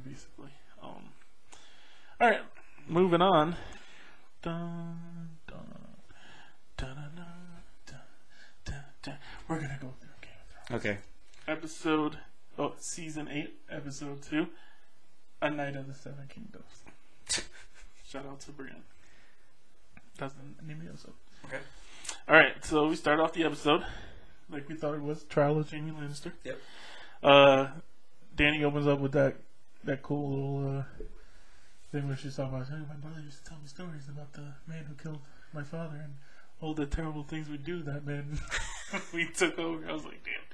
basically. All right, moving on. Dun, dun, dun, dun, dun, dun, dun, dun. We're gonna go through Game of Thrones. Okay. Season 8, episode 2, A Night of the Seven Kingdoms. Shout out to Brienne. That's the name of the episode. Okay. All right, so we start off the episode like we thought it was, trial of Jaime Lannister. Yep. Dany opens up with that cool little thing where she's talking about, hey, my brother used to tell me stories about the man who killed my father and all the terrible things we do that man we took over. I was like, damn,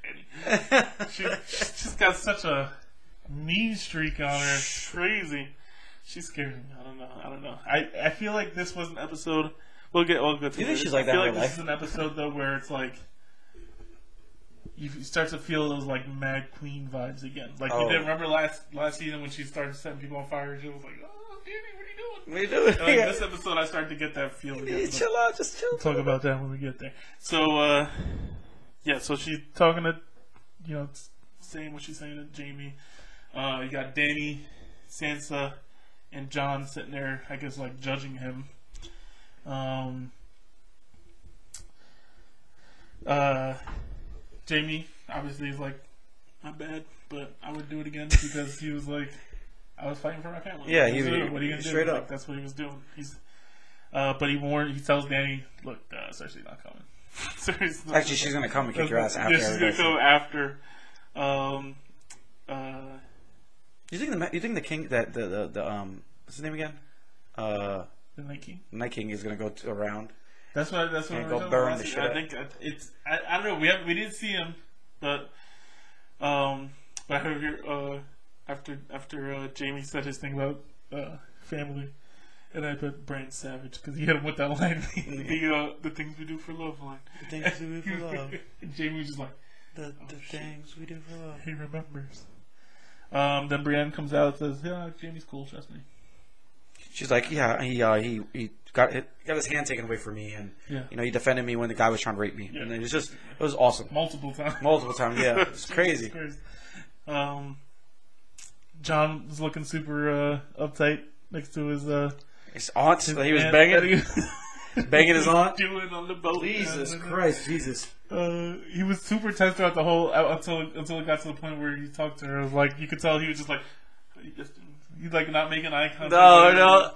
Dany. She's just got such a mean streak on her. It's crazy. She scares me. I don't know. I feel like this was an episode. We'll get to you think she's like that I feel in like real this life? is an episode though where it's like you start to feel those like Mad Queen vibes again. Like you did remember last season when she started setting people on fire and she was like, oh, Dany, what are you doing? What are you doing? And, like, this episode I started to get that feel again. Chill out, just chill. We'll talk about that when we get there. So so she's talking to saying what she's saying to Jaime. You got Dany, Sansa, and Jon sitting there, I guess, like judging him. Jaime obviously is like, my bad, but I would do it again because he was like, I was fighting for my family. Yeah, what are you gonna do? straight up. Like, that's what he was doing. But he tells Dany, look, Cersei's not coming. Actually, she's gonna come and kick your ass after. Yeah, she's gonna come after. You think the king that the what's his name again? The Night King. Night King is gonna go around. That's what and we're go burn the talking shit about. up. I think it's. I don't know. We didn't see him, but I heard after Jaime said his thing about family, and I put Bran Savage because he hit him with that line, the things we do for love line. The things we do for love. And Jaime was just like, The things we do for love. he remembers. Then Brienne comes out and says, "Yeah, Jaime's cool. Trust me." She's like, yeah, he got his hand taken away from me, and he defended me when the guy was trying to rape me, and it was awesome. Multiple times. Yeah, it's crazy. John was looking super uptight next to his aunt. He was banging, banging his aunt. Doing on the boat. Jesus Christ, Jesus. He was super tense throughout the whole until it got to the point where he talked to her. It was like you could tell he was just like he's like not making eye contact. No.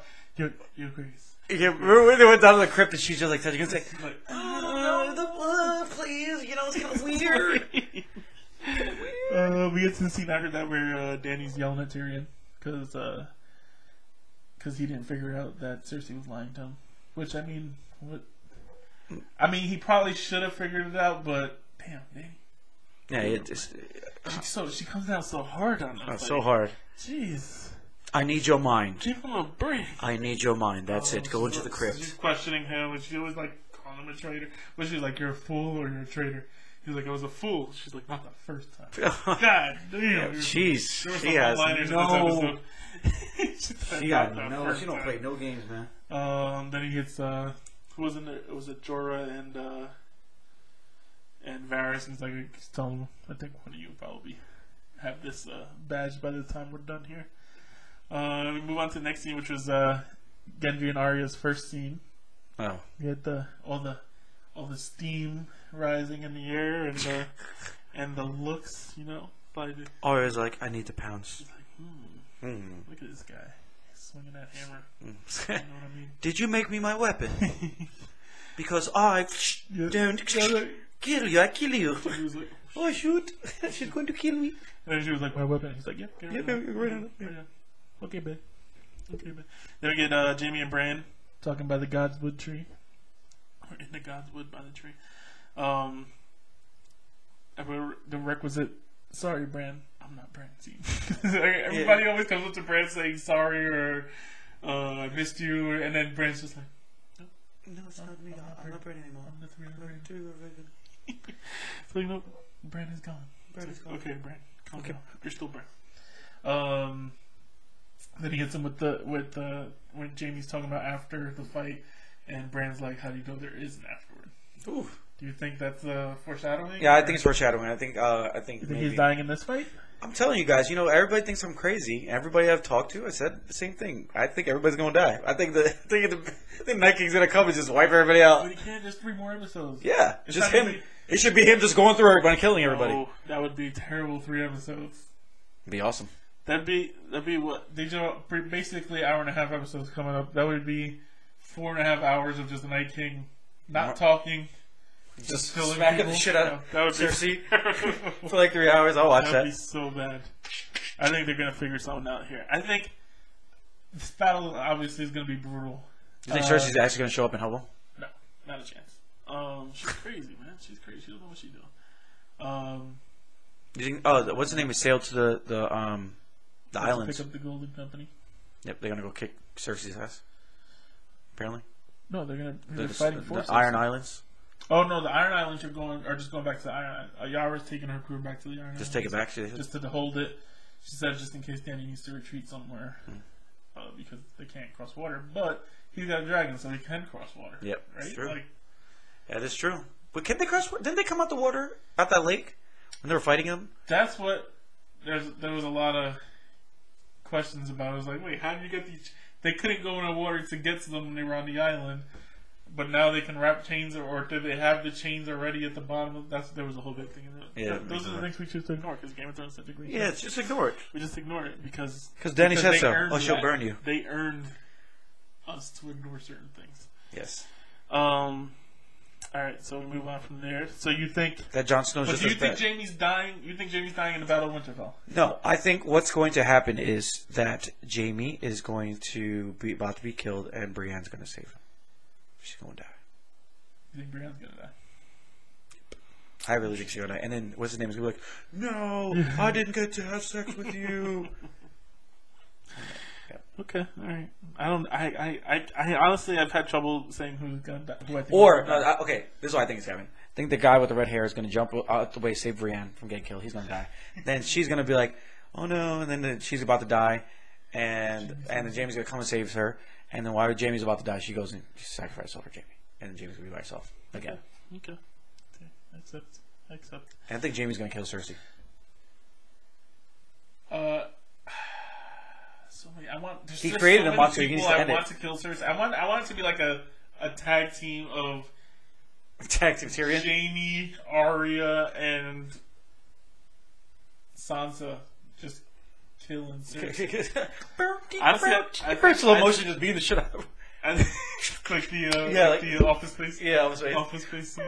Your Grace. Yeah, remember when they went down to the crypt and she's just like touching his like, Like, oh, the blood, please. It's kind of weird. We get to the scene after that where Dany's yelling at Tyrion because he didn't figure out that Cersei was lying to him. Which I mean, he probably should have figured it out, but damn, Dany. Yeah, she comes down so hard on us. so hard. Jeez. I need your mind. Give him a break. I need your mind. That's it. Go into the crypt. She's questioning him, and she always like calling him a traitor. But she's like, "You're a fool or you're a traitor." He's like, "I was a fool." She's like, "Not the first time." God damn. Jeez. She has no. She got no. She don't play no games, man. Then he hits. Who was in there? It was Jorah and Varys. He's like, he's telling him, "I think one of you probably have this badge by the time we're done here." We move on to the next scene, which was Gendry and Arya's first scene. Oh. You had all the steam rising in the air and the looks, by the. Arya's like, I need to pounce. She's like, look at this guy swinging that hammer. You know what I mean? Did you make me my weapon? Because I don't kill you. I kill you. She was like, oh shoot! She's going to kill me. And then she was like, my weapon. He's like, yep. Right on. Okay, babe. Then we get Jaime and Bran talking by the Godswood tree. Or in the Godswood by the tree. The requisite, sorry, Bran. I'm not Bran. See? Everybody always comes up to Bran saying sorry or I missed you. And then Bran's just like, no, it's not me. I'm not Bran anymore. I'm the three. So, Bran is gone. Okay, Bran. Calm down. You're still Bran. Then he hits him with when Jaime's talking about after the fight, and Bran's like, "How do you know there is an afterward?" Ooh, Do you think that's foreshadowing? Yeah, I think it's foreshadowing. I think You think he's dying in this fight? I'm telling you guys, everybody thinks I'm crazy. Everybody I've talked to, I said the same thing. I think everybody's gonna die. I think the Night King's gonna come and just wipe everybody out. But he can't. Just 3 more episodes. Yeah, it's just him. It should be him just going through everybody and killing everybody. Oh, that would be terrible. 3 episodes. It'd be awesome. That'd be what basically 1.5 episodes coming up. That would be 4.5 hours of just the Night King not talking. Just smacking people. The shit out of that would Cersei for like 3 hours. I'll watch that. That'd be so bad. I think they're gonna figure something out here. I think this battle obviously is gonna be brutal. You think Cersei's actually gonna show up and help him? No, not a chance. She's crazy, man. She's crazy. She don't know what she's doing. You think? Oh, what's the name? We sailed to the islands. Pick up the Golden Company. Yep, they're gonna go kick Cersei's ass. Apparently. No, they're fighting forces. The Iron Islands. Oh no, the Iron Islands are just going back to the Iron Islands. Yara's taking her crew back to the Iron Islands. Just take it back, just to hold it. She said just in case Danny needs to retreat somewhere because they can't cross water. But he's got a dragon, so he can cross water. Yep, right. That's true. Like, that is true. But can they cross? Didn't they come out the water at that lake when they were fighting him? That's what there was a lot of questions about. It was like, wait, how did you get these? They couldn't go in the water to get to them when they were on the island. But now they can wrap chains, or do they have the chains already at the bottom? There was a whole big thing in it. Yeah, those are the things we choose to ignore because Game of Thrones is such a great show. Yeah, just ignore it. We just ignore it because Danny said so. Oh, she'll burn you. They earned us to ignore certain things. Yes. All right, so we move on from there. So you think that Jon Snow's just? Do you think Jaime's dying? You think Jaime's dying in the Battle of Winterfell? No, I think what's going to happen is that Jaime is going to be about to be killed, and Brienne's going to save him. She's going to die. You think Brienne's going to die? I really think she's going to die. And then what's his name is going to be like, "No, I didn't get to have sex with you." Okay, all right. I honestly I've had trouble saying who's going to die. Who I think okay, this is what I think is happening. I think the guy with the red hair is going to jump out the way, save Brienne from getting killed. He's going to die. Then she's going to be like, "Oh no!" And then she's about to die, and then Jaime's going to come and save her. And then while Jaime's about to die, she goes and sacrifices herself for Jaime, and then Jaime's going to be by herself again. Okay. I accept. And I think Jaime's going to kill Cersei. He created a monster. He needs to end it. I want to kill Cersei. I want it to be like a tag team of Tyrion, Jaime, Arya, and Sansa just killing Cersei. I slow motion just beating the shit out of him. Like the Office Space. Yeah, Office Space scene.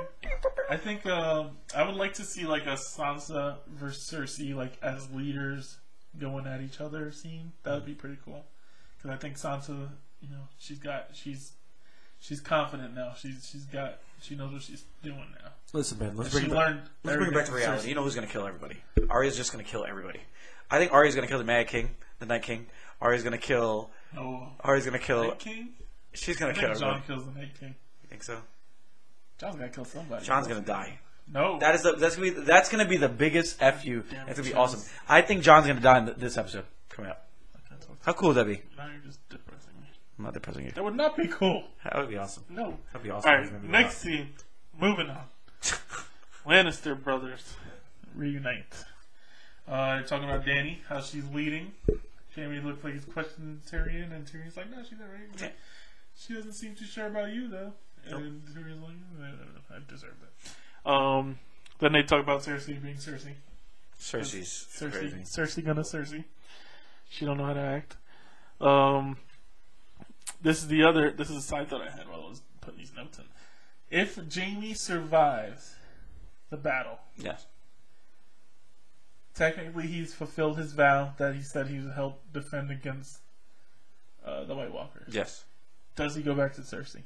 I think I would like to see like a Sansa versus Cersei like as leaders going at each other scene. That would be pretty cool. Because I think Sansa, she's confident now. She knows what she's doing now. Listen, Ben, let's bring it back to reality. You know who's going to kill everybody? Arya's just going to kill everybody. I think Arya's going to kill the Mad King, the Night King. Arya's going to kill. No. Arya's going to kill. Night King? She's going to kill everybody. Jon kills the Night King. You think so? Jon's got to kill somebody. Jon's going to die. No. That's gonna be the biggest FU. It's gonna be awesome. I think Jon's gonna die in this episode coming up. How cool would that be? Now you're just depressing me. I'm not depressing you. That would not be cool. That would be awesome. No. That'd be awesome. Alright, next scene. Moving on. Lannister brothers reunite. They're talking about Dany, how she's leading. Jaime looks like he's questioning Tyrion, and Tyrion's like, no, she's not right. Yeah. She doesn't seem too sure about you, though. And Tyrion's like, I deserve that. Then they talk about Cersei being Cersei. Cersei's crazy. Cersei gonna Cersei. She don't know how to act. This is a side thought I had while I was putting these notes in. If Jaime survives the battle, yes, technically he's fulfilled his vow that he said he would help defend against the White Walkers. Yes. Does he go back to Cersei?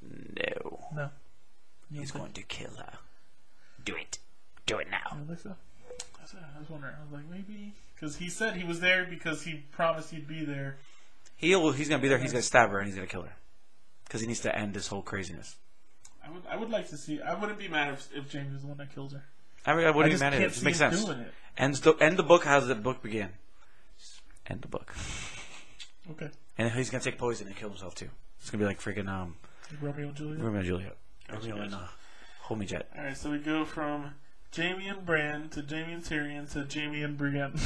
No. He's going to kill her. Do it. Do it now. I don't think so. I was wondering. I was like, maybe because he said he was there because he promised he'd be there. He's going to be there. He's going to stab her and he's going to kill her because he needs to end this whole craziness. I would like to see. I wouldn't be mad if Jaime was the one that kills her. I wouldn't be mad at it. It makes sense. End the book. How does the book begin? End the book. Okay. And he's going to take poison and kill himself too. It's going to be like freaking Romeo and Juliet. Romeo and Juliet. Hold me, Jet. All right, so we go from Jaime and Bran to Jaime and Tyrion to Jaime and Brienne.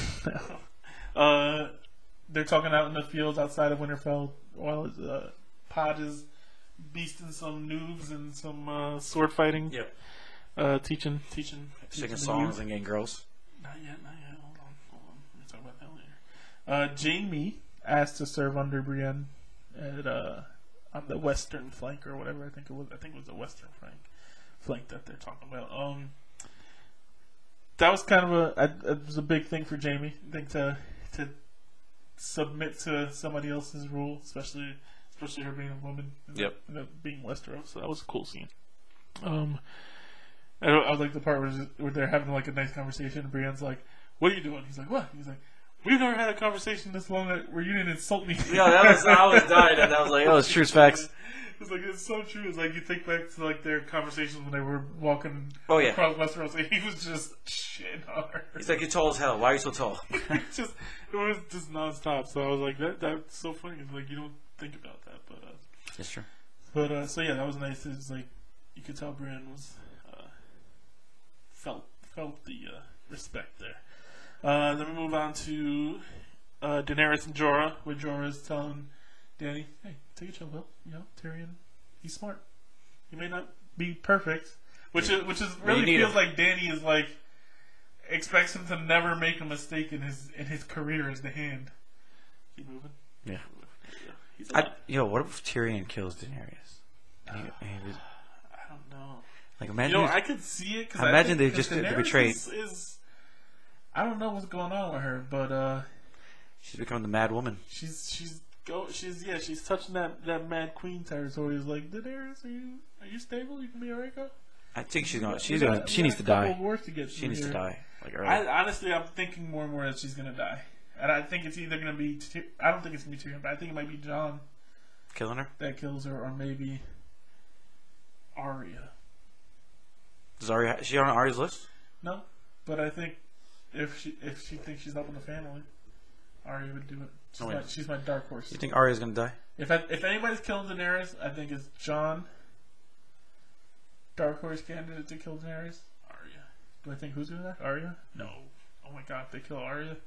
They're talking out in the fields outside of Winterfell while Pod is beasting some noobs and some sword fighting. Yep. Teaching. Singing songs and getting girls. Not yet. Hold on. We'll talk about that later. Jaime asked to serve under Brienne at on the western flank or whatever. I think it was the western flank that they're talking about. That was kind of it was a big thing for Jaime. I think to submit to somebody else's rule, especially her being a woman. Yep. And being Westeros, so that was a cool scene. I like the part where they're having like a nice conversation. And Brienne's like, "What are you doing?" He's like, "What?" He's like, "We've never had a conversation this long where you didn't insult me." Yeah, I was dying, and I was like, "Oh, it's true facts." It's like it's so true. It's like you think back to like their conversations when they were walking across Westeros, and he was just shit on her. He's like, "You're tall as hell. Why are you so tall?" it was just nonstop. So I was like, that's so funny. It's like you don't think about that, but that's true. But so yeah, that was nice. It's like you could tell Brienne was felt the respect there. Then we move on to Daenerys and Jorah, where Jorah is telling Dany, "Hey, take a chill pill. You know, Tyrion, he's smart. He may not be perfect, which is really feels like Dany is like expects him to never make a mistake in his career as the Hand." Keep moving. Yeah. What if Tyrion kills Daenerys? I don't know. Like, imagine. I could see it. Cause imagine they just betrayed. I don't know what's going on with her, but she's become the Mad Woman. She's touching that Mad Queen territory. Is like, Daenerys, are you stable? You can be alright, girl? I think she needs to die. She needs to die. Like early. Honestly, I'm thinking more and more that she's gonna die, and I think it's either gonna be. I don't think it's gonna be Tyrion, but I think it might be Jon killing her. That kills her, or maybe Arya. Is she on Arya's list? No, but I think if she thinks she's helping the family, Arya would do it. She's my dark horse. You think Arya's gonna die? If anybody's killing Daenerys, I think it's Jon. Dark horse candidate to kill Daenerys, Arya. Do I think who's gonna die? Arya? No. Oh my god, if they kill Arya,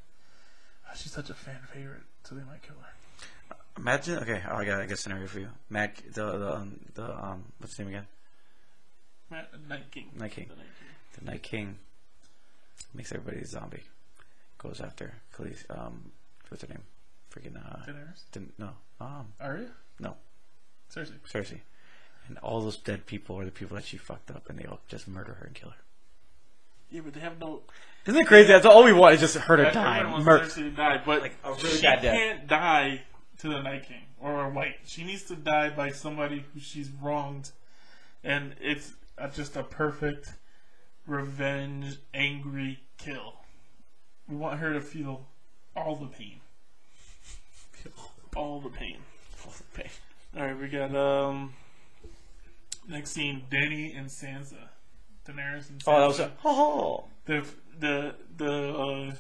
she's such a fan favorite, so they might kill her. Imagine. Okay, I got a scenario for you. Mac, the what's his name again? Night King. The Night King makes everybody a zombie. Goes after Khaleesi. What's her name? Freaking Daenerys? Arya? No. Cersei. And all those dead people are the people that she fucked up, and they all just murder her and kill her. Yeah, but they have no. Isn't it crazy? That's all we want is just her to die. Everyone wants Cersei to die, but like a really she bad death. Can't die to the Night King or a White. She needs to die by somebody who she's wronged, and it's just a perfect revenge, angry kill. We want her to feel all the pain. All the pain. Alright, we got next scene, Dany and Sansa. Daenerys and Sansa. Oh, that was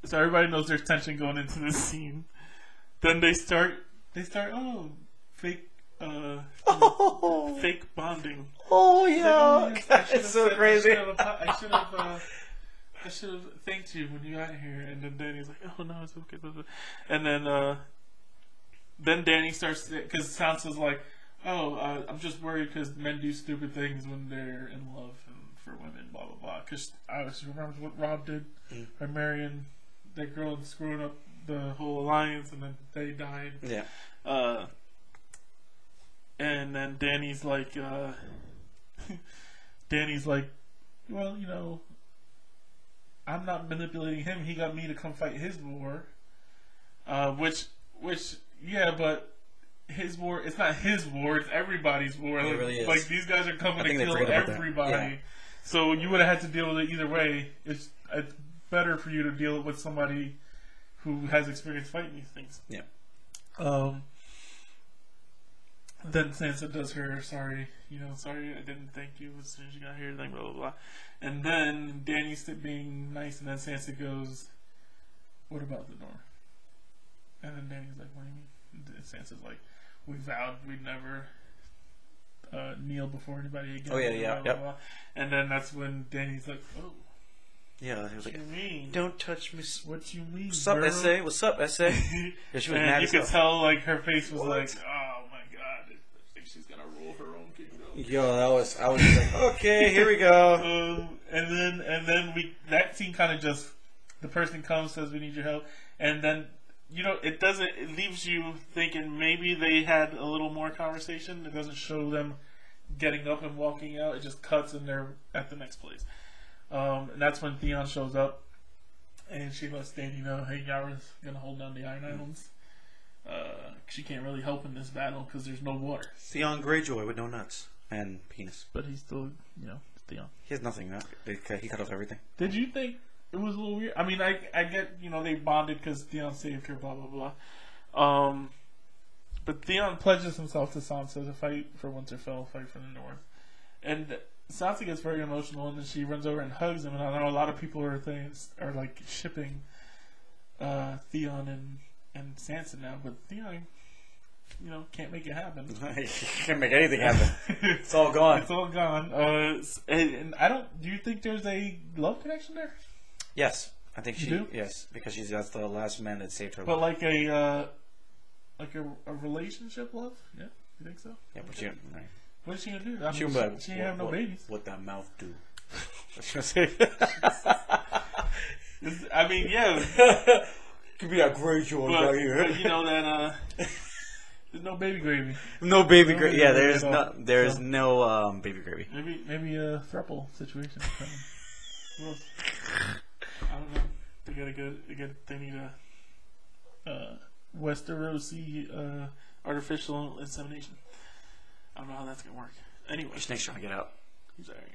so everybody knows there's tension going into this scene. Then they start fake fake bonding. Oh yeah, it's so crazy. I should have thanked you when you got here. And then Dany's like, "Oh no, it's okay." And then Dany starts because Sansa's like, "Oh, I'm just worried because men do stupid things when they're in love and for women, blah blah blah." Because I just remember what Rob did by marrying that girl and screwing up the whole alliance, and then they died. Yeah. And then Dany's like, well, you know, I'm not manipulating him. He got me to come fight his war. Which, yeah, but his war, it's not his war, it's everybody's war. It really is. Like, these guys are coming to kill everybody. Yeah. So you would have had to deal with it either way. It's better for you to deal with somebody who has experience fighting these things. Yeah. Then Sansa does her, sorry, I didn't thank you as soon as you got here, like, blah, blah, blah. And then Dany's being nice, and then Sansa goes, what about the North? And then Dany's like, what do you mean? And Sansa's like, we vowed we'd never kneel before anybody again. Oh yeah, blah, blah. And then that's when Danny's like, "Oh, yeah." He was what like, you mean? "Don't touch me." What you mean? What's up, girl? SA? What's up, SA? Yeah, she was and mad you as could hell. tell like her face was like, "Oh my god, I think she's gonna roll her own kingdom." Yo, I was just like, okay, here we go. And then that scene kind of just, the person comes, says we need your help, and then it leaves you thinking maybe they had a little more conversation. It doesn't show them getting up and walking out. It just cuts and they're at the next place. And that's when Theon shows up, and she lets Danny know, hey, Yara's gonna hold down the Iron Islands. She can't really help in this battle because there's no water. Theon Greyjoy with no nuts and penis. But he's still, Theon. He has nothing, no? He cut off everything. Did you think it was a little weird? I mean, I get, they bonded because Theon saved her, blah, blah, blah. But Theon pledges himself to Sansa to fight for Winterfell, fight for the North. And Sansa gets very emotional, and then she runs over and hugs him. And I know a lot of people are like shipping Theon and Sansa now, but Theon, can't make it happen. Can't make anything happen. It's all gone. It's all gone. And do you think there's a love connection there? Yes, I think do? Yes, because that's the last man that saved her. But like a relationship love? Yeah, you think so? Yeah, but okay. right. What is she gonna do? I mean, she ain't have no babies. What that mouth do? What's she gonna say? I mean, yeah. Could be that Greyjoy right here. But you know that there's no baby gravy. No baby gravy. Yeah, there's no baby gravy. Maybe a throuple situation. Who else? I don't know. They need a Westerosi artificial insemination. I don't know how that's gonna work. Anyway, Snake's trying to get out. He's alright.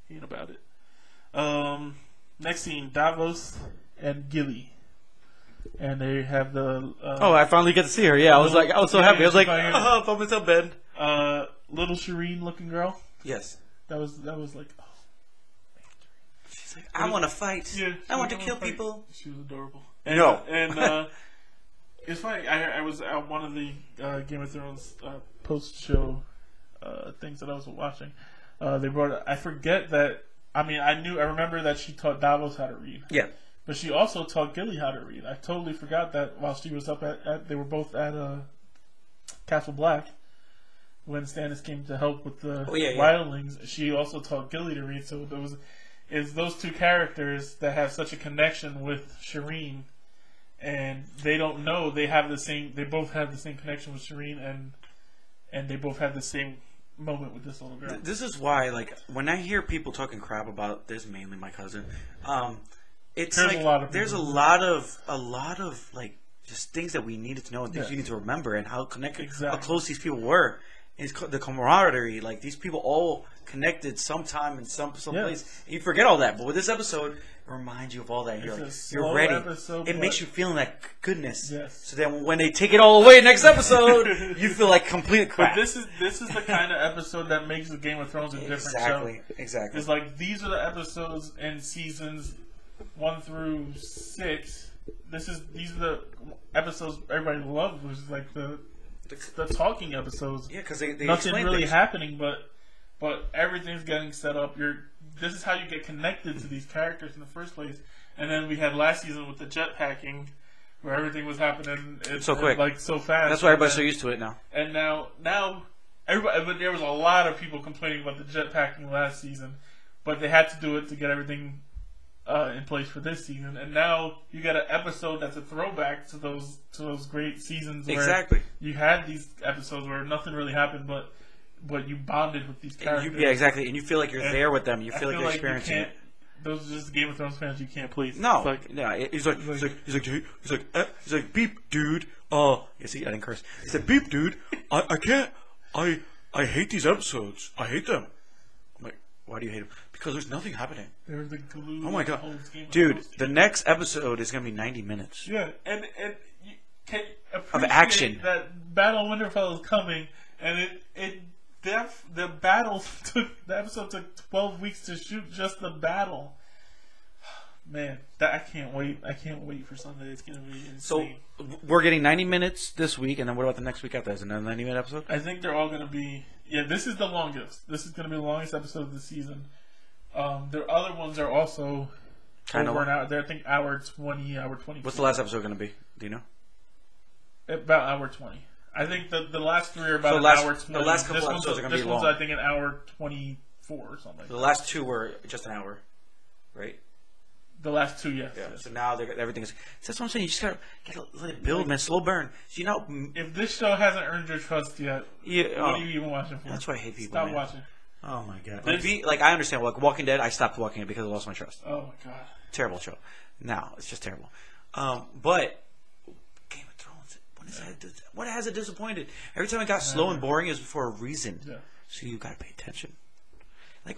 He ain't about it. Next scene: Davos and Gilly, and they have the. I finally get to see her. Yeah, I was so happy. I was like, I'm in some bed. Little Shireen looking girl. Yes. That was like. Oh. She's like, I want to fight. Yeah, I want to kill people. She was adorable. And it's funny. I was at one of the Game of Thrones post-show things that I was watching. They brought. I forget that. I mean, I remember that she taught Davos how to read. Yeah. But she also taught Gilly how to read. I totally forgot that while she was up they were both at Castle Black when Stannis came to help with the wildlings. She also taught Gilly to read. So it's those two characters that have such a connection with Shireen, and they don't know they both have the same connection with Shireen, and they both have the same moment with this little girl. This is why, like, when I hear people talking crap about this, mainly my cousin, it's there's a lot of like just things that we needed to know and things you need to remember and how connected, how close these people were. It's the camaraderie, like these people all connected sometime in some place. You forget all that, but with this episode, it reminds you of all that. You're ready. It makes you feel that goodness. Yes. So then when they take it all away next episode, you feel like complete crap. But this is the kind of episode that makes the Game of Thrones a different show. Exactly. It's like these are the episodes in seasons 1 through 6. These are the episodes everybody loved. Was like the talking episodes. Yeah, because they nothing really happening, but everything's getting set up. This is how you get connected to these characters in the first place. And then we had last season with the jetpacking, where everything was happening so quick, like so fast. That's why everybody's so used to it now. And now everybody. But there was a lot of people complaining about the jetpacking last season, but they had to do it to get everything in place for this season. And now you got an episode that's a throwback to those great seasons. Where you had these episodes where nothing really happened, but you bonded with these characters. Exactly. And you feel like you're there with them. You feel like you're experiencing it. Those are just Game of Thrones fans you can't please. No. He's like, beep, dude. You see, I didn't curse. He said, beep, dude. I can't. I hate these episodes. I hate them. I'm like, why do you hate them? Because there's nothing happening. There's the glue. Oh my god, dude! The next episode is gonna be 90 minutes. Yeah, and you can appreciate of action. That Battle of Winterfell is coming, and the episode took 12 weeks to shoot just the battle. Man, that I can't wait. I can't wait for Sunday. It's gonna be insane. So we're getting 90 minutes this week, and then what about the next week after? Is it another 90-minute episode? I think they're all gonna be. Yeah, this is the longest. This is gonna be the longest episode of the season. Their other ones are also Kind of over an hour. They're I think hour 20, hour 20. What's the last episode going to be? Do you know? About hour 20. I think the last three are about So an last- hour 20. the last couple episodes are gonna be This one's long. I think an hour 24 or something. The last two were just an hour, right? The last two, yes. Yeah. So now everything is. That's what I'm saying. You just gotta let it build, man. Slow burn. So, you know. If this show hasn't earned your trust yet, Yeah. what are you even watching for? That's why I hate people. Stop man. watching. Oh my god. Like I understand. Like Walking Dead, I stopped watching it because I lost my trust. Oh my god. Terrible show. Now it's just terrible. But Game of Thrones. What has it disappointed? Every time it got slow and boring, it was for a reason. Yeah. So you gotta pay attention. Like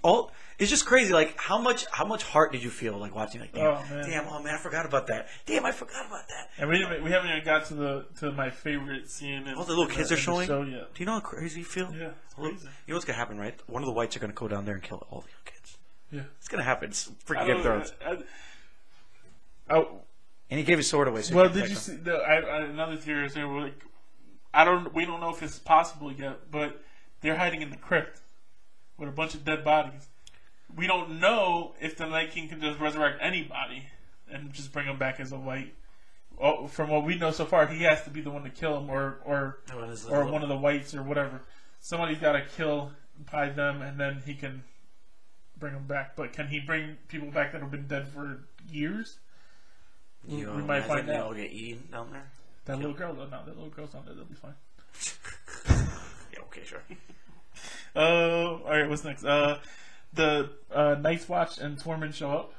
it's just crazy. Like how much heart did you feel like watching? Like damn, oh man, I forgot about that. Damn, I forgot about that. And we haven't even got to my favorite scene. All the little kids are showing. Show yet. Do you know how crazy you feel? Yeah, it's crazy. You know what's gonna happen, right? One of the whites are gonna go down there and kill all the young kids. Yeah, it's gonna happen. It's freaking Game of Thrones. And he gave his sword away. So well, did you see? Another theory is there. Like, we don't know if it's possible yet, but they're hiding in the crypt with a bunch of dead bodies. We don't know if the Night King can just resurrect anybody and just bring him back as a white. Oh, from what we know so far, he has to be the one to kill him, or one of the whites, or whatever. Somebody's got to kill by them, and then he can bring them back. But can he bring people back that have been dead for years? We might find out. Get eaten down there. That little girl, though, no, that little girl's not there. They'll be fine. Yeah. Okay. Sure. All right. What's next? The Night's Watch and Tormund show up.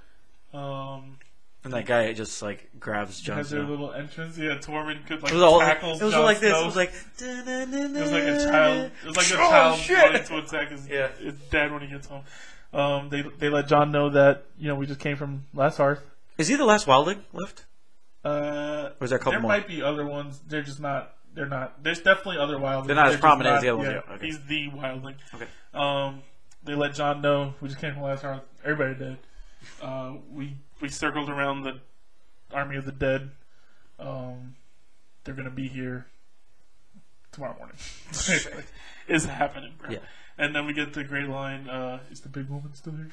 And that guy just like grabs Jon Has their Snow. little entrance. Yeah, Tormund could like tackle. It was Jon like this. Snow. It was like. It was like a child. It was like a child wanting to attack his dad when he gets home. They let Jon know that we just came from Last Hearth. Is he the last wildling left? Or is there a couple there more? Might be other ones. They're just not. They're not. There's definitely other wildlings. They're not as prominent as the other ones. Yeah, Okay. He's the wildling. Okay. They let Jon know we just came from Last Hearth. Everybody did. We circled around the army of the dead. They're gonna be here tomorrow morning. It's happening, bro. Yeah. And then we get the great line, is the big woman still here?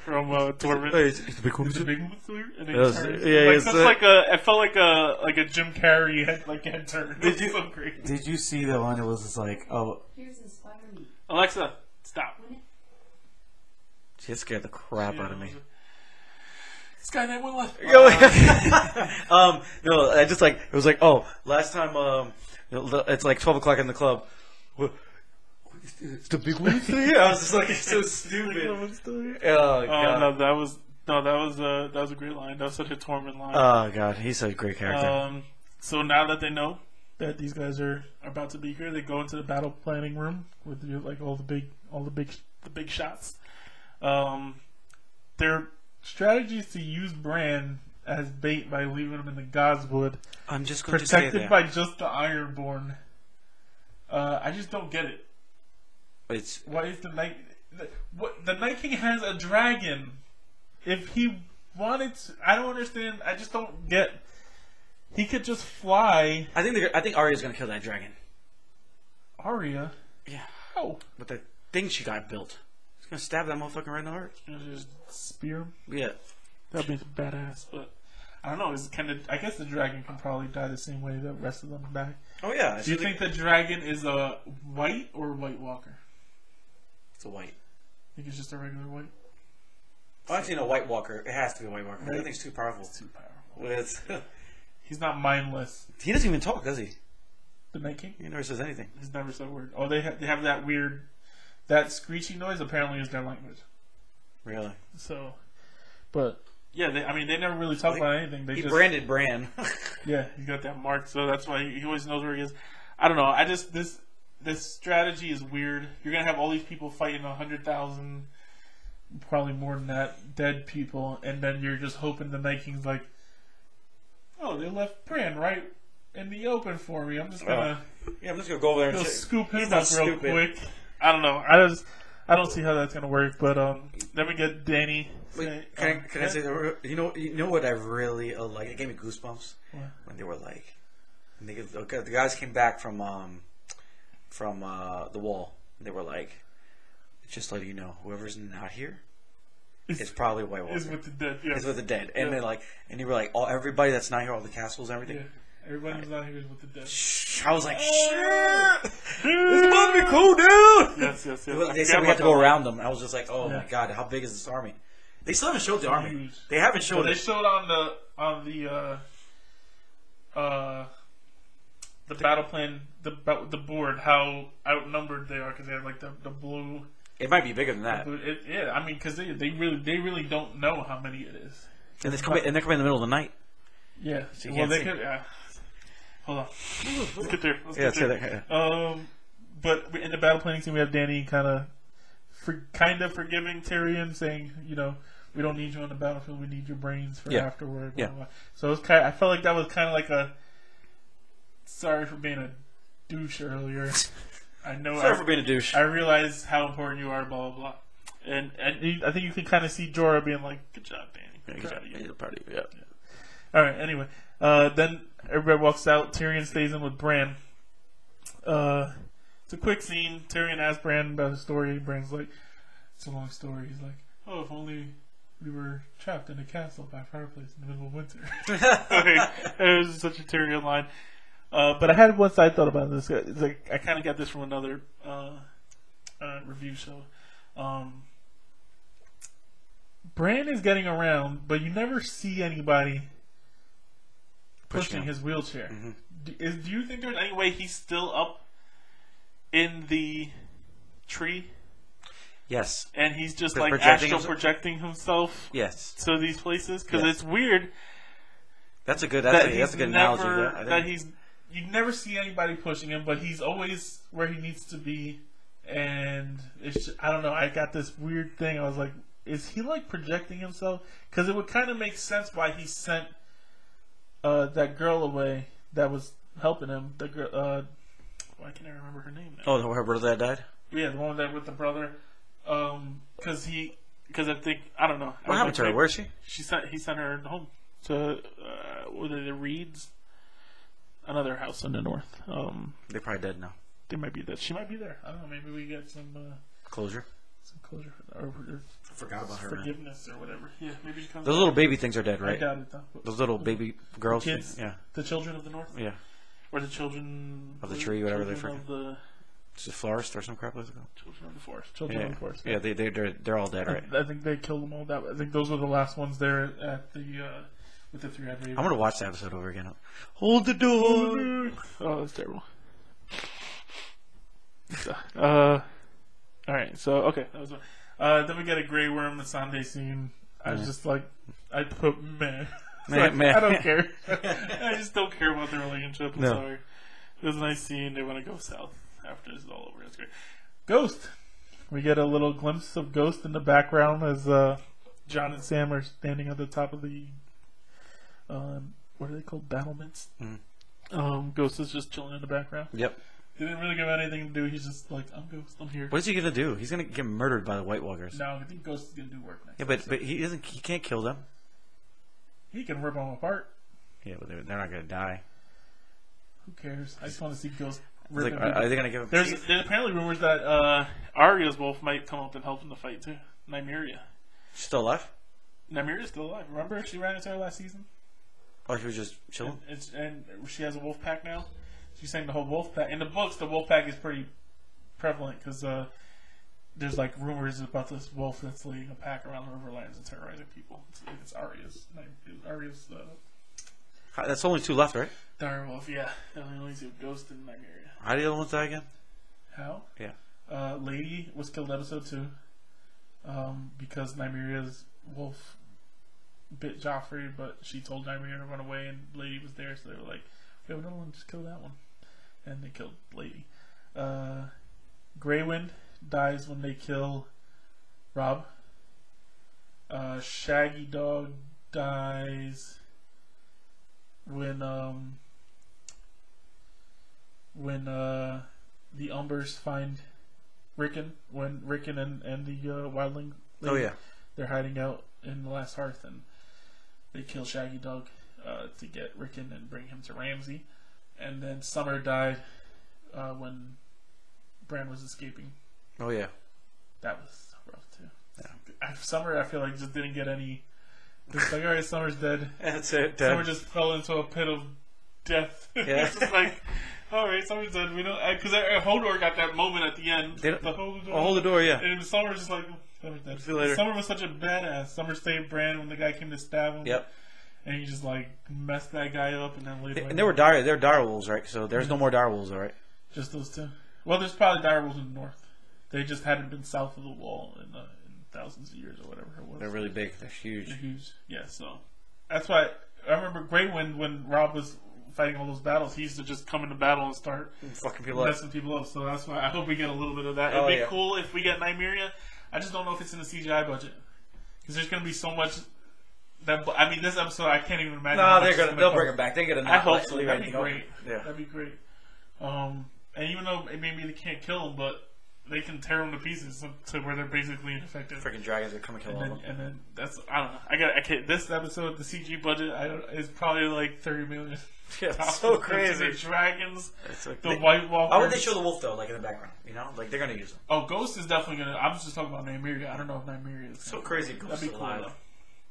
From Tormund. Is the big woman still here? And then it felt like a Jim Carrey head turn. So great. Did you see the one that was just like, oh. Here's Inspire Me. Alexa, stop. She scared the crap out of me. Skynet went left. No, I just like, it was like, oh, last time, it's like 12 o'clock in the club. It's the big one still here? I was just like, it's so stupid. Oh god. No, that was a great line. That was such a Tormund line. Oh god, he's a great character. So now that they know that these guys are about to be here, they go into the battle planning room with like all the big shots. Their strategy is to use Bran as bait by leaving him in the Godswood. I'm just going to say that. Protected by just the Ironborn. I just don't get it. Why is the Night... The Night King has a dragon. If he wanted to... I don't understand. I just don't get... He could just fly. I think Arya's going to kill that dragon. Arya? Yeah. How? With the thing she got built. She's going to stab that motherfucker right in the heart. Just spear him? Yeah. That'd be badass, but... I don't know. I guess the dragon can probably die the same way the rest of them die. Oh, yeah. Do you think the dragon is a white or White Walker? It's a white. Think it's just a regular white? I've seen a White Walker. It has to be a White Walker. Right? I think it's too powerful. It's too powerful. He's not mindless. He doesn't even talk, does he? The Night King? He never says anything. He's never said a word. Oh, they have that weird... That screeching noise apparently is their language. Really? So... But... Yeah, they never really talk about anything. He branded Bran. Yeah, he got that mark, so that's why he always knows where he is. I don't know. This strategy is weird. You're gonna have all these people fighting 100,000, probably more than that, dead people, and then you're just hoping the Night King's like, oh, they left Bran right in the open for me. I'm just gonna go over there and scoop him up real quick. I don't know. I don't see how that's gonna work. But then we get Dany say, Can I say you know what I really like? It gave me goosebumps when they were like, the guys came back from the wall. They were like, just letting you know, whoever's not here is probably a White Walker. Is with the dead. Yeah. Is with the dead, and then and you were like, everybody that's not here, all the castles and everything. Yeah. Everybody who's not here is with the dead. I was like, shit! This is about to be cool, dude! Yes. They said we had to go around them. I was just like, oh my god, how big is this army? They still haven't showed the army. Huge. They haven't showed They it. showed on the battle plan, the board, how outnumbered they are because they have like the blue. It might be bigger than that. Yeah, I mean, because they really don't know how many it is. And they're coming in the middle of the night. Yeah. So you well, can't they see. could. Yeah. Hold on. Let's get there. Let's get there. But in the battle planning scene, we have Danny kind of forgiving Tyrion, saying, we don't need you on the battlefield. We need your brains for afterward. Blah, Yeah. blah, blah. So it was I felt like that was kind of like a sorry for being a douche earlier. I know. Sorry for being a douche. I realize how important you are. Blah blah blah. And I think you can kind of see Jorah being like, "Good job, Danny. Proud of you." Yeah. All right. Anyway, then everybody walks out. Tyrion stays in with Bran. It's a quick scene. Tyrion asks Bran about his story. Bran's like, "It's a long story." He's like, "Oh, if only we were trapped in a castle by a fireplace in the middle of winter." It was such a Tyrion line. But I had one side thought about this. It's like I kind of got this from another review show. Bran is getting around, but you never see anybody pushing his wheelchair. Mm-hmm. Do you think there's any way he's still up in the tree? Yes. And he's just But like projecting himself Yes. to these places? Because it's weird. That's a good analogy. That you never see anybody pushing him, but he's always where he needs to be. And I don't know. I got this weird thing. I was like, is he like projecting himself? Because it would kind of make sense why he sent that girl away that was helping him. The girl, why can't I remember her name now? Oh, her brother that died? Yeah, the one that with the brother. Because I think, I don't know. What happened to her? Where is she? He sent her home to what are the Reeds? Another house in the north. They're probably dead now. They might be dead. She might be there. I don't know. Maybe we get some closure. Some closure or I forgot about her. Forgiveness or whatever. Yeah, maybe she comes. Those little baby things are dead, right? I doubt it though. Those little baby girls. The kids, yeah. The children of the north. Yeah. Or the children of the tree, whatever they forget. It's a forest or some crap like that. Children of the forest. Children of the forest. Yeah, they're all dead, right? I think they killed them all. I think those were the last ones there at the with the 300. I'm gonna watch the episode over again. Hold the door. Oh, that's terrible. All right, so okay, that was one. Then we get a Grey Worm, the Sunday scene. I was just like, I put meh. Man. I don't care. I just don't care about their relationship. I'm sorry. It was a nice scene. They want to go south after this is all over. It's great. Ghost. We get a little glimpse of Ghost in the background as John and Sam are standing at the top of the what are they called? Battlements. Mm. Ghost is just chilling in the background. Yep. He didn't really give anything to do. He's just like, I'm Ghost. I'm here. What is he gonna do? He's gonna get murdered by the White Walkers. No, I think Ghost is gonna do work next. Yeah, but he doesn't. He can't kill them. He can rip them apart. Yeah, but they're not gonna die. Who cares? I just want to see Ghost. Like, are they gonna give him? There's apparently rumors that Arya's wolf might come up and help in the fight too. Nymeria. She's still alive? Nymeria's still alive. Remember she ran into her last season? Oh, she was just chilling. And she has a wolf pack now. She's saying the whole wolf pack. In the books, the wolf pack is pretty prevalent because there's like rumors about this wolf that's leading a pack around the Riverlands and terrorizing people. It's Arya's. That's only two left, right? Dire wolf, yeah. And we only see Ghost and Nymeria. How did the other ones die again? How? Yeah. Lady was killed in episode 2 because Nymeria's wolf bit Joffrey, but she told Nymeria to run away, and Lady was there, so they were like, "We have another one, just kill that one," and they killed Lady. Greywind dies when they kill Robb. Shaggy Dog dies when the Umbers find Rickon, when Rickon and the Wildling lady, they're hiding out in the last Hearth, and they kill Shaggy Dog to get Rickon and bring him to Ramsey. And then Summer died when Bran was escaping. Oh yeah, that was rough too. Yeah. Summer, I feel like just didn't get any. It's like, all right, Summer's dead. That's it. Dead. Summer just fell into a pit of death. Yeah. It's just like, all right, Summer's dead. We don't, because Hodor got that moment at the end. Hold the door, yeah. And Summer's just like, Summer's dead. See you later. Summer was such a badass. Summer saved Bran when the guy came to stab him. Yep. And he just like messed that guy up, and then later. And there were dire wolves, right? So there's no more dire wolves, all right? Just those two. Well, there's probably dire wolves in the north. They just hadn't been south of the wall in thousands of years or whatever it was. They're really big. They're huge. They're huge. Yeah. So that's why I remember Grey Wind when Rob was fighting all those battles. He used to just come into battle and start fucking people messing people up. So that's why I hope we get a little bit of that. It'd be cool if we get Nymeria. I just don't know if it's in the CGI budget because there's going to be so much. This episode I can't even imagine. No, they'll bring it back. They get a. I hope so. That'd be great. Yeah, that'd be great. And even though maybe they can't kill him, but they can tear them to pieces to where they're basically ineffective. Freaking dragons are coming to kill them. And then that's I don't know. This episode, the CG budget is probably like $30 million. Yeah, it's so crazy. The dragons, like the White Walkers. Why would they show the wolf though, like in the background? You know, like they're gonna use them. Oh, Ghost is definitely gonna. I'm just talking about Nymeria. I don't know if Nymeria is so crazy. Ghost that'd be cool alive. though.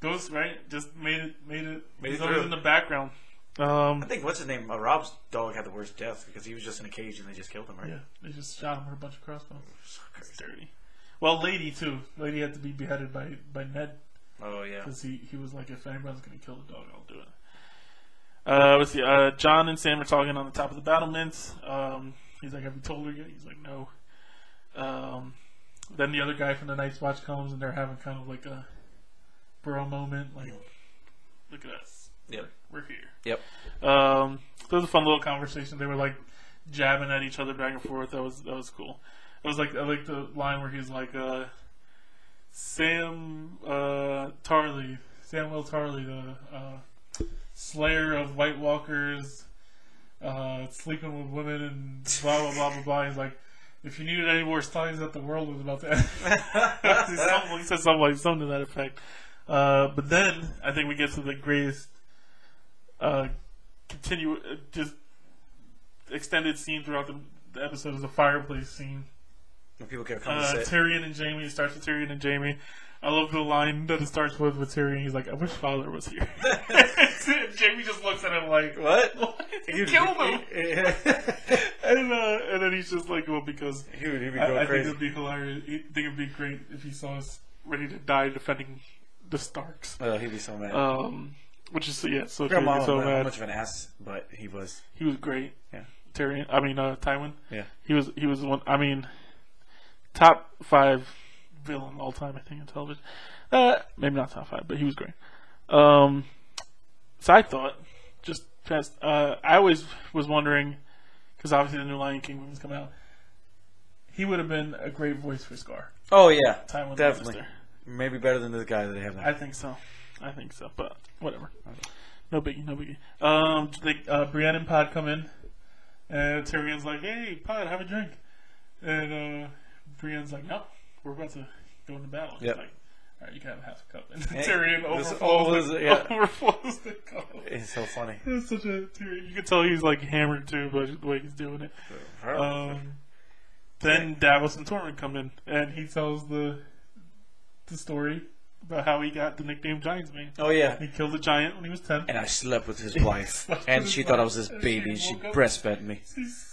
Ghost, right? Just made it through in the background. I think what's his name? Rob's dog had the worst death because he was just in a cage and they just killed him, right? Yeah, they just shot him with a bunch of crossbows. So dirty. Well, Lady too. Lady had to be beheaded by Ned. Oh yeah. Because he was like, if anyone's gonna kill the dog, I'll do it. Let's see. John and Sam are talking on the top of the battlements. He's like, have you told her yet? He's like, no. Then the other guy from the Night's Watch comes and they're having kind of like a bro moment, like, look at us. Yep. We're here. Yep. It was a fun little conversation. They were like jabbing at each other back and forth. That was cool. It was like, I like the line where he's like, Samuel Tarly, the slayer of White Walkers, sleeping with women and blah blah blah blah blah. He's like, if you needed any more signs that the world was about to end. He said something to that effect. But then I think we get to the greatest just extended scene throughout the episode is the fireplace scene. When people can come and sit. Tyrion and Jaime. It starts with Tyrion and Jaime. I love the line that it starts with Tyrion. He's like, I wish Father was here. Jaime just looks at him like, what? You killed him. And then he's just like, well, because he would go I crazy. think it would be hilarious. I think it would be great if he saw us ready to die defending the Starks. Oh, he'd be so mad. Which is, yeah, so Grandma so was mad. How much of an ass, but he was. He was great. Yeah. Tywin. Yeah. He was one, top 5 villain all time, I think, in television. Maybe not top 5, but he was great. So I thought, just past, I always was wondering, because obviously the new Lion King movie's coming out, he would have been a great voice for Scar. Oh yeah, Tywin definitely. Lannister. Maybe better than the guy that they have now. I think so, but whatever. No biggie. Brienne and Pod come in, and Tyrion's like, "Hey, Pod, have a drink," and Brienne's like, "No, we're about to go into battle." He's like, all right, you can have half a cup. And Tyrion overflows the cup. It's so funny. It's such a Tyrion. You can tell he's like hammered too, but the way he's doing it. Then Davos and Tormund come in, and he tells the story about how he got the nickname Giant's Bane. Oh yeah, he killed a giant when he was 10. And I slept with his wife, and she thought I was his baby, and she breastfed me.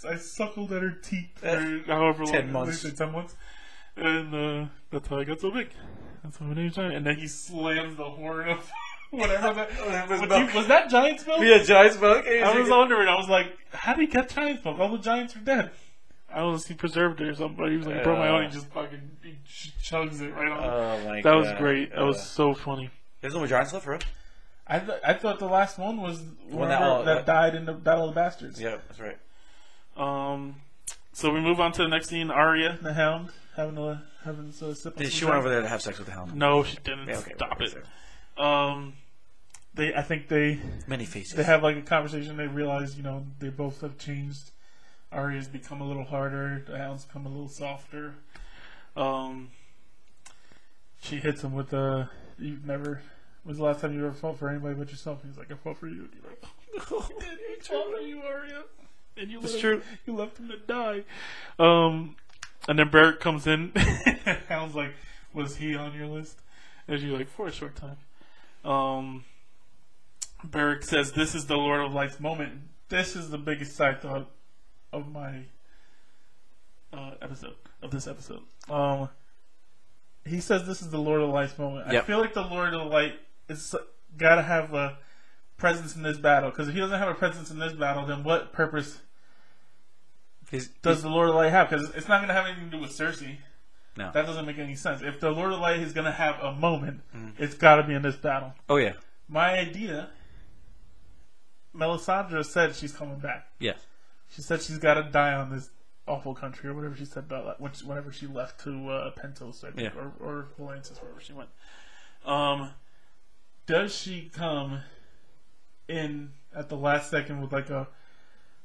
I suckled at her teat for however long. 10 months. 10 months. And that's how I got so big. That's my name's Giant. And then he slams the horn of whatever that was. That Giant's milk? Yeah, Giant's milk. I was wondering. I was like, how did he get Giant's milk? All the Giants are dead. I don't know if he preserved it or something, but he was like, bro, my own. He just fucking chugs it right on. Oh my god. That was great. That was so funny. There's no more Giants left, for real? I thought the last one was one that died in the Battle of the Bastards. Yeah, that's right. So we move on to the next scene. Arya and the Hound having a sip. She went over there to have sex with the Hound. No, she didn't. Yeah, okay, Stop it. There. I think they many faces. They have like a conversation. They realize, they both have changed. Arya's become a little harder. The Hound's become a little softer. She hits him with the you've never. When's the last time you ever fought for anybody but yourself? He's like, I fought for you. And you're like, no, he fought for you, Arya. And you left him to die. And then Barrett comes in. I was like, was he on your list? And she's like, for a short time. Barrett says, this is the Lord of Light's moment. This is the biggest side thought of my this episode. He says this is the Lord of Light's moment. Yep. I feel like the Lord of Light is got to have a presence in this battle. Because if he doesn't have a presence in this battle, then what purpose does the Lord of Light have? Because it's not going to have anything to do with Cersei. No. That doesn't make any sense. If the Lord of Light is going to have a moment, it's got to be in this battle. Oh, yeah. My idea, Melisandre said she's coming back. Yes. She said she's got to die on this awful country, or whatever she said about whenever she left to Pentos, I think, or Volantis, wherever she went. Does she come in at the last second with like a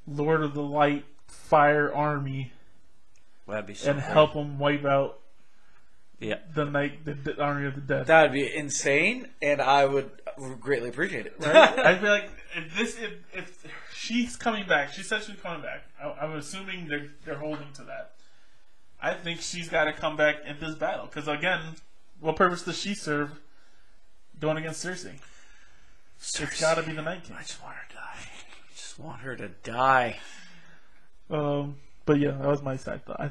Lord of the Light fire army and help them wipe out the army of the dead? That would be insane, and I would greatly appreciate it. Right? I feel like if she's coming back, she said she's coming back. I'm assuming they're holding to that. I think she's got to come back in this battle because again, what purpose does she serve going against Cersei? It's got to be the Night King. I just want her to die. I just want her to die. But yeah, that was my side thought.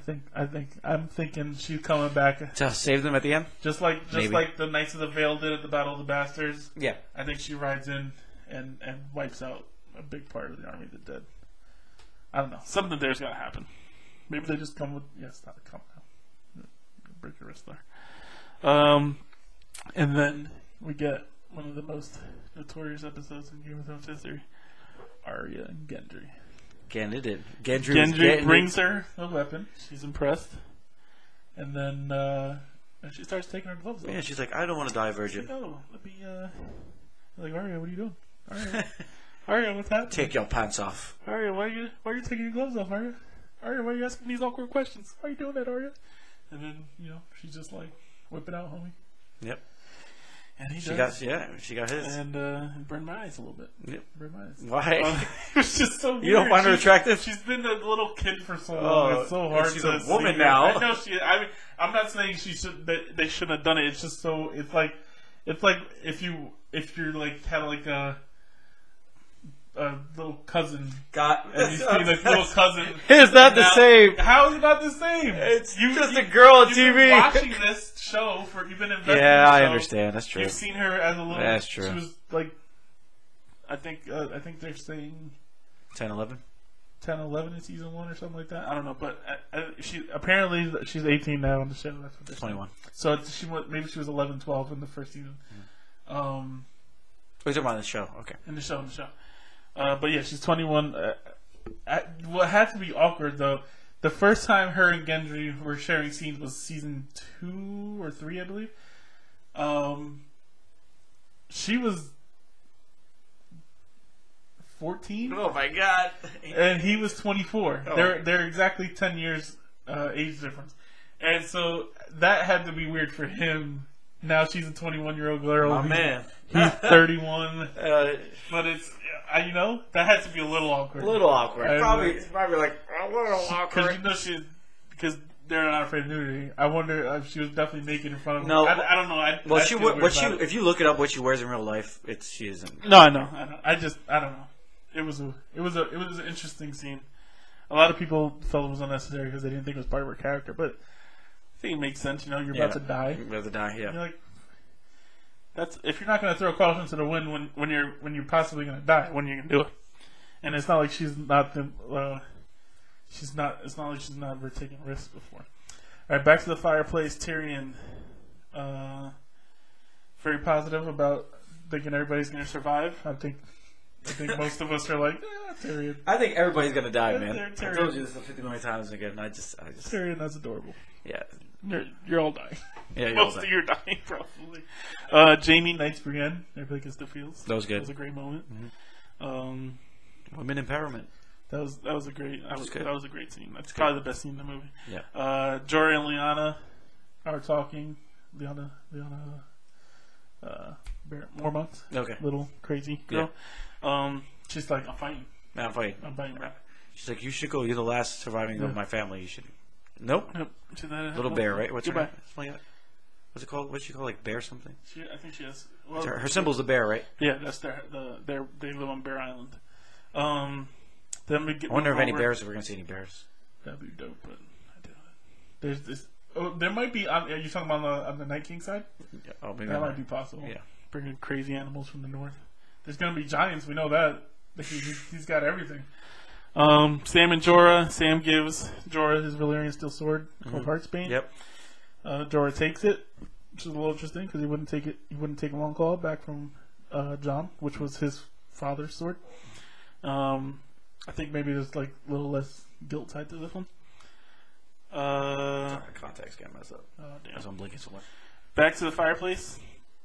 I'm thinking she's coming back to save them at the end, just like the Knights of the Vale did at the Battle of the Bastards. Yeah, I think she rides in and wipes out a big part of the army of the dead. I don't know. Something there's got to happen. Maybe they just come with stop it, come now. Break your wrist there. And then we get one of the most notorious episodes in Game of Thrones history: Arya and Gendry. Gendry brings her a weapon. She's impressed. And then and she starts taking her gloves off. Yeah, she's like, I don't want to die, virgin. She's like, oh, let me, like, Arya, what are you doing? Arya, what's happening? Take your pants off. Arya, why are you taking your gloves off, Arya? Arya, why are you asking these awkward questions? Why are you doing that, Arya? And then, she's just like, whip it out, homie. Yep. And she got his. And burned my eyes a little bit. Yep. Burned my eyes. Why? It's just so weird. You don't find her attractive? She's been a little kid for so long. It's so hard she's to a woman see now. I know she. I mean, I'm not saying they shouldn't have done it. It's just so. It's like if you're like had like a little cousin. And you see the little cousin. It's not the same. How is it not the same? It's just a girl on TV. You've been watching this show you've been invested in the show. I understand. That's true. You've seen her as a little. That's true. She was like, I think they're saying 10, 11 in season 1 or something like that. I don't know, but she's 18 now on the show. That's what they're 21. Saying. So maybe she was 11, 12 in the first season. Oh, you're talking about the show. Okay. In the show. But yeah, she's 21. What had to be awkward though, the first time her and Gendry were sharing scenes was season 2 or 3, I believe. She was 14. Oh my god! And he was 24. Oh. They're exactly 10 years age difference, and so that had to be weird for him. Now she's a 21-year-old girl. My man. He's 31. But it's that had to be a little awkward. Probably like a little awkward. Because they're not afraid of nudity. I wonder if she was definitely naked in front of him. No, I don't know. If you look it up, what she wears in real life, she isn't. No, I know. I don't know. It was an interesting scene. A lot of people felt it was unnecessary because they didn't think it was part of her character, but I think it makes sense. You're about to die. You're about to die. Yeah. You're like, if you're not going to throw caution to the wind when you're possibly going to die, when you can do it. And it's not like she's not it's not like she's not ever taken risks before. All right, back to the fireplace. Tyrion, very positive about thinking everybody's going to survive. I think most of us are like, Tyrion. I think everybody's going to die, man. Tyrion. I told you this 50 million times again. I just Tyrion, that's adorable. Yeah. You're all dying. Yeah, most of you are dying, probably. Jaime Knights Brienne. Everybody gets the feels. That was good. That was a great moment. Mm-hmm. Women empowerment. That was a great. That was a great scene. That's probably the best scene in the movie. Yeah. Jorah and Lyanna are talking. Lyanna Mormont. Okay. Little crazy girl. She's like, I'm fighting. I'm fighting. I'm fighting back. She's like, you should go. You're the last surviving of my family. You should. Nope. Little bear, right? What's Goodbye. What's it called? What's she called? Like bear something? I think she has. Well, her symbol's the bear, right? Yeah, that's they live on Bear Island. Then we get. I wonder if any bears. If we're gonna see any bears. That'd be dope, but I doubt it. There's this. Oh, there might be. Are you talking about on the Night King side? Yeah, oh, maybe that might be possible. Yeah, bringing crazy animals from the north. There's gonna be giants. We know that. He's got everything. Sam and Jorah. Sam gives Jorah his Valyrian steel sword called Heartsbane. Yep. Jorah takes it, which is a little interesting because he wouldn't take it. He wouldn't take a long claw back from Jon, which was his father's sword. I think maybe there's like a little less guilt tied to this one. Sorry, context got messed up. Oh, damn. That's why I'm blinking so much. Back to the fireplace.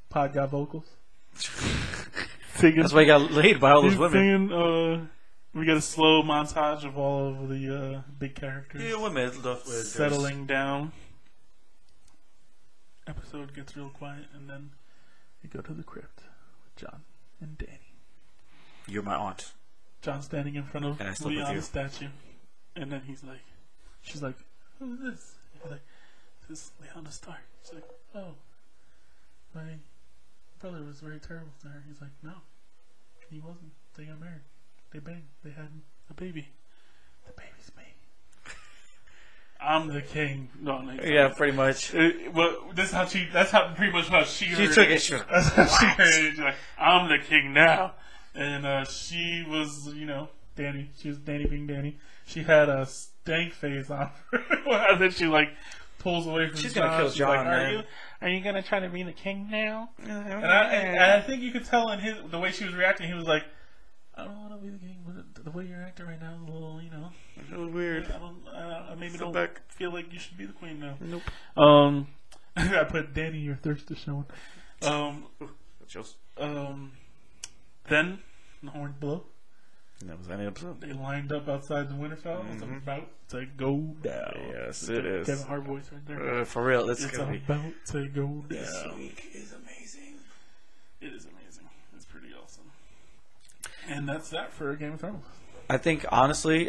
Pod got vocals. That's why he got laid by all those women. Singing, we got a slow montage of all of the big characters. Yeah, women settling down. Episode gets real quiet, and then we go to the crypt with Jon and Dany. You're my aunt. Jon's standing in front of Lyanna's statue, and then she's like, "Who's this?" He's like, "This is Lyanna Stark." She's like, "Oh, my brother was very terrible to her." He's like, "No, he wasn't. They got married. They banged. They had a baby. The baby's me. I'm the king." No, yeah, pretty much. Well, that's how pretty much how she heard took it. That's how she heard it. She's like, "I'm the king now." And she was, Dany. She was Dany being Dany. She had a stank face on her. And then she, pulls away from Jon. She's going to kill Jon, man. Are you going to try to be the king now? And I think you could tell in the way she was reacting, he was like, "I don't want to be the king, but the way you're acting right now is a little, a little weird. I maybe don't feel like you should be the queen now." Nope. I put Dany, your thirst is showing. Then the horns blow. And that was any episode. They lined up outside the Winterfell. It's about to go down. Yes, it is. Kevin Hart voice right there. For real, it's about to go down. This week is amazing. It is amazing. It's pretty awesome. And that's that for Game of Thrones. I think, honestly,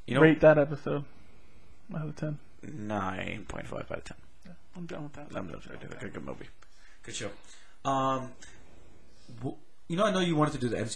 rate that episode out of 10. 9.5 out of 10. Yeah, I'm done with that. I'm done with that. Good movie. Good show. I know you wanted to do the